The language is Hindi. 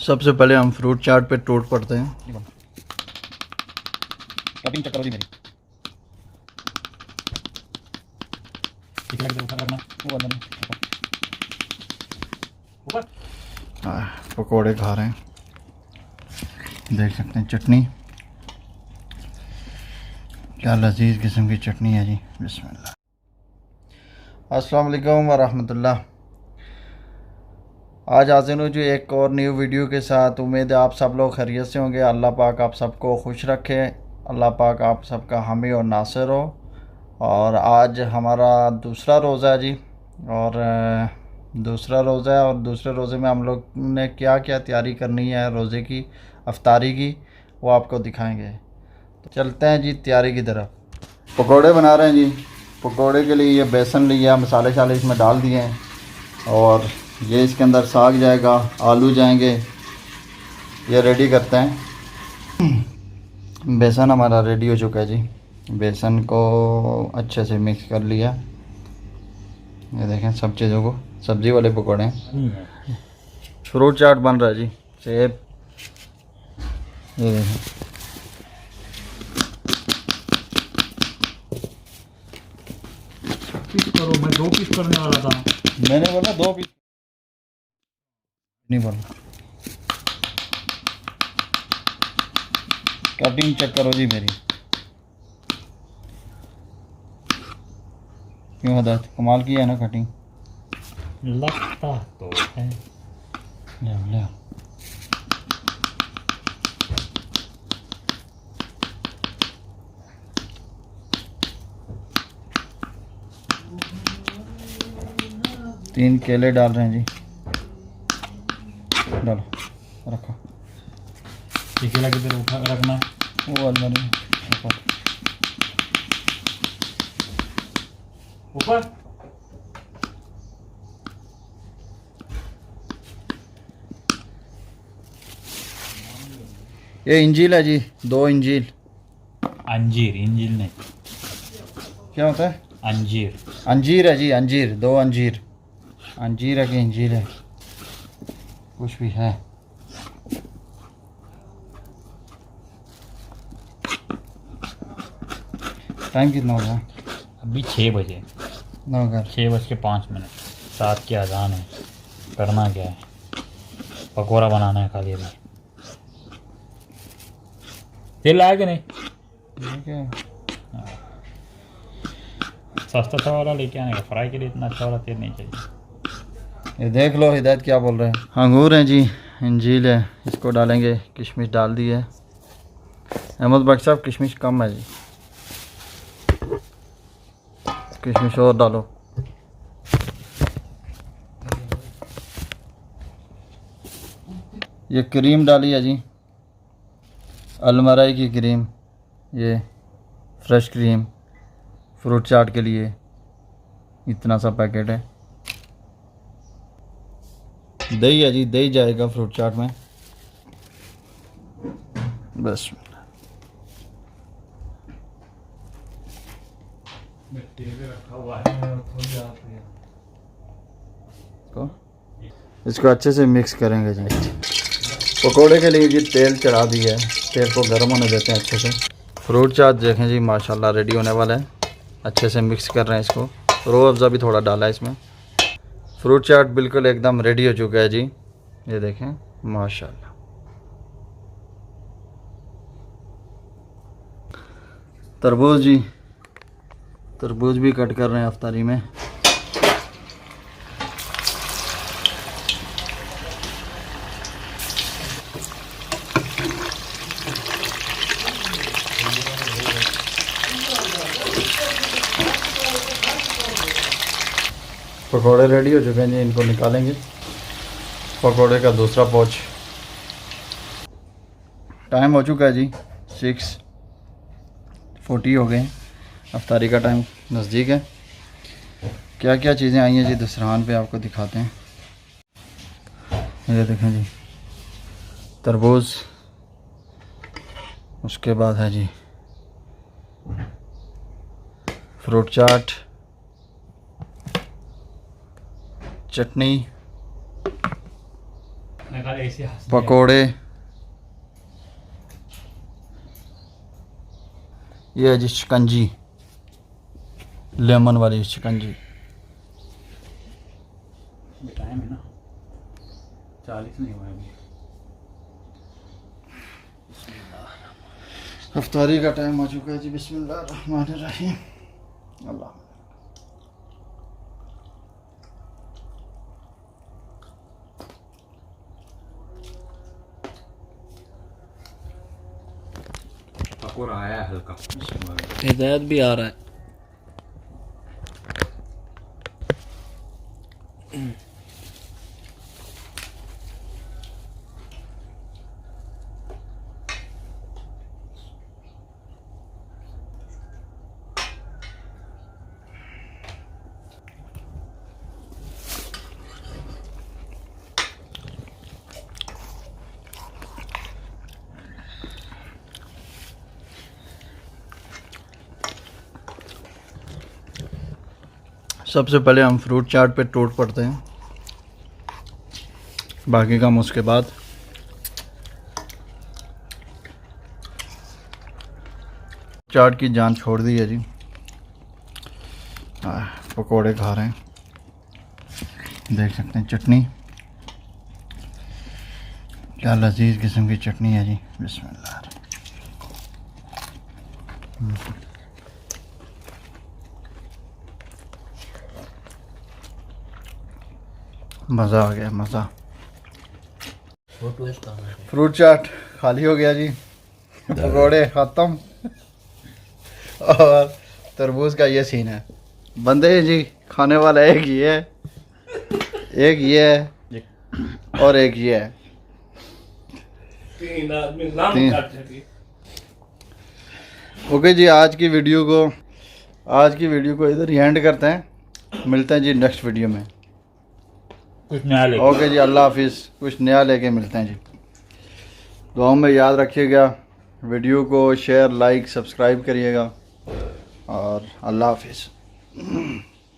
सबसे पहले हम फ्रूट चाट पे टूट पड़ते हैं। कटिंग चेक करो जी मेरी। ठीक लग रहा है वो अंदर ऊपर पकोड़े खा रहे हैं, देख सकते हैं। चटनी क्या लजीज किस्म की चटनी है जी। बिस्मिल्लाह। अस्सलाम वालेकुम व रहमतुल्लाह। आज हाजिर हूँ जो एक और न्यू वीडियो के साथ। उम्मीद है आप सब लोग खैरियत से होंगे। अल्लाह पाक आप सबको खुश रखे, अल्लाह पाक आप सबका हामी और नासिर हो। और आज हमारा दूसरा रोज़ा है जी, और दूसरा रोज़ा है। और दूसरे रोज़े में हम लोग ने क्या क्या तैयारी करनी है रोज़े की, अफ्तारी की, वो आपको दिखाएंगे। तो चलते हैं जी तैयारी की तरफ। पकोड़े बना रहे हैं जी। पकोड़े के लिए ये बेसन लिया, मसाले शाले इसमें डाल दिए हैं, और ये इसके अंदर साग जाएगा, आलू जाएंगे। ये रेडी करते हैं। बेसन हमारा रेडी हो चुका है जी। बेसन को अच्छे से मिक्स कर लिया। ये देखें सब चीज़ों को, सब्ज़ी वाले पकौड़े हैं। फ्रूट चाट बन रहा है जी। सेब, ये देखें। पीस करो, मैं 2 पीस करने वाला था। मैंने बोला 2 पीस नहीं बोला। कटिंग चेक करो जी मेरी। क्यों हदायत, कमाल की है ना कटिंग। लगता तो है। ले। तीन केले डाल रहे हैं जी। डालो, रखो। केला किधर उठा रखना है? वो अंदर नहीं, ऊपर। ऊपर ये इंजील है जी, 2 इंजील। अंजीर, इंजीर नहीं, क्या होता है? अंजीर। अंजीर है जी, अंजीर। 2 अंजीर। अंजीर है कि इंजील है, कुछ भी है। टाइम कितना होगा? अभी 6 बजे, 6:05। 7 की अजान है। करना क्या है? पकौड़ा बनाना है खाली। अभी तेल लाया कि नहीं? सस्ता सा वाला लेके आने का, फ्राई के लिए इतना अच्छा वाला तेल नहीं चाहिए। ये देख लो हिदायत क्या बोल रहे हैं। अंगूर हैं जी, इंजील है, इसको डालेंगे। किशमिश डाल दी है। अहमद बख्श साहब किशमिश कम है जी, किशमिश और डालो। ये क्रीम डाली है जी, अलमराई की क्रीम। ये फ्रेश क्रीम फ्रूट चाट के लिए, इतना सा पैकेट है। दही है जी, दही जाएगा फ्रूट चाट में। बस इसको अच्छे से मिक्स करेंगे जी। पकोड़े के लिए जी तेल चढ़ा दी है, तेल को गर्म होने देते हैं अच्छे से। फ्रूट चाट देखें जी माशाल्लाह रेडी होने वाला है। अच्छे से मिक्स कर रहे हैं इसको। रो अफ़ज़ा भी थोड़ा डाला है इसमें। फ्रूट चाट बिल्कुल एकदम रेडी हो चुका है जी। ये देखें माशाल्लाह। तरबूज जी, तरबूज भी कट कर रहे हैं अफ्तारी में। पकोड़े रेडी हो चुके हैं जी, इनको निकालेंगे। पकोड़े का दूसरा पौच। टाइम हो चुका है जी, 6:40 हो गए। अफ्तारी का टाइम नज़दीक है। क्या क्या चीज़ें आई हैं जी दस्तरखान पे, आपको दिखाते हैं। ये देखें जी, तरबूज, उसके बाद है जी फ्रूट चाट, चटनी, मैं कहा ऐसे हंस पकोड़े, ये है जी शिकंजी, लेमन वाली शिकंजी। टाइम है ना 40 नहीं हुआ अभी। इफ्तारी का टाइम हो चुका है जी। बिस्मिल्लाहिर्रहमानिर्रहीम। अल्लाह। पकोड़ा आया है हल्का। हिदायत भी आ रहा है। सबसे पहले हम फ्रूट चाट पे टूट पड़ते हैं, बाकी काम उसके बाद। चाट की जान छोड़ दी है जी। पकोड़े खा रहे हैं, देख सकते हैं। चटनी क्या लजीज किस्म की चटनी है जी। बिस्मिल्लाह। मज़ा आ गया, मज़ा। फ्रूट चाट खाली हो गया जी, पकौड़े ख़त्म और तरबूज का ये सीन है। बंदे हैं जी, खाने वाला एक ये है, एक ये है और एक ये है। ओके जी, आज की वीडियो को इधर ही एंड करते हैं। मिलते हैं जी नेक्स्ट वीडियो में। कुछ नया लेके। ओके जी, अल्लाह हाफिज़। कुछ नया लेके मिलते हैं जी। दुआओं में याद रखिएगा, वीडियो को शेयर, लाइक, सब्सक्राइब करिएगा और अल्लाह हाफिज़।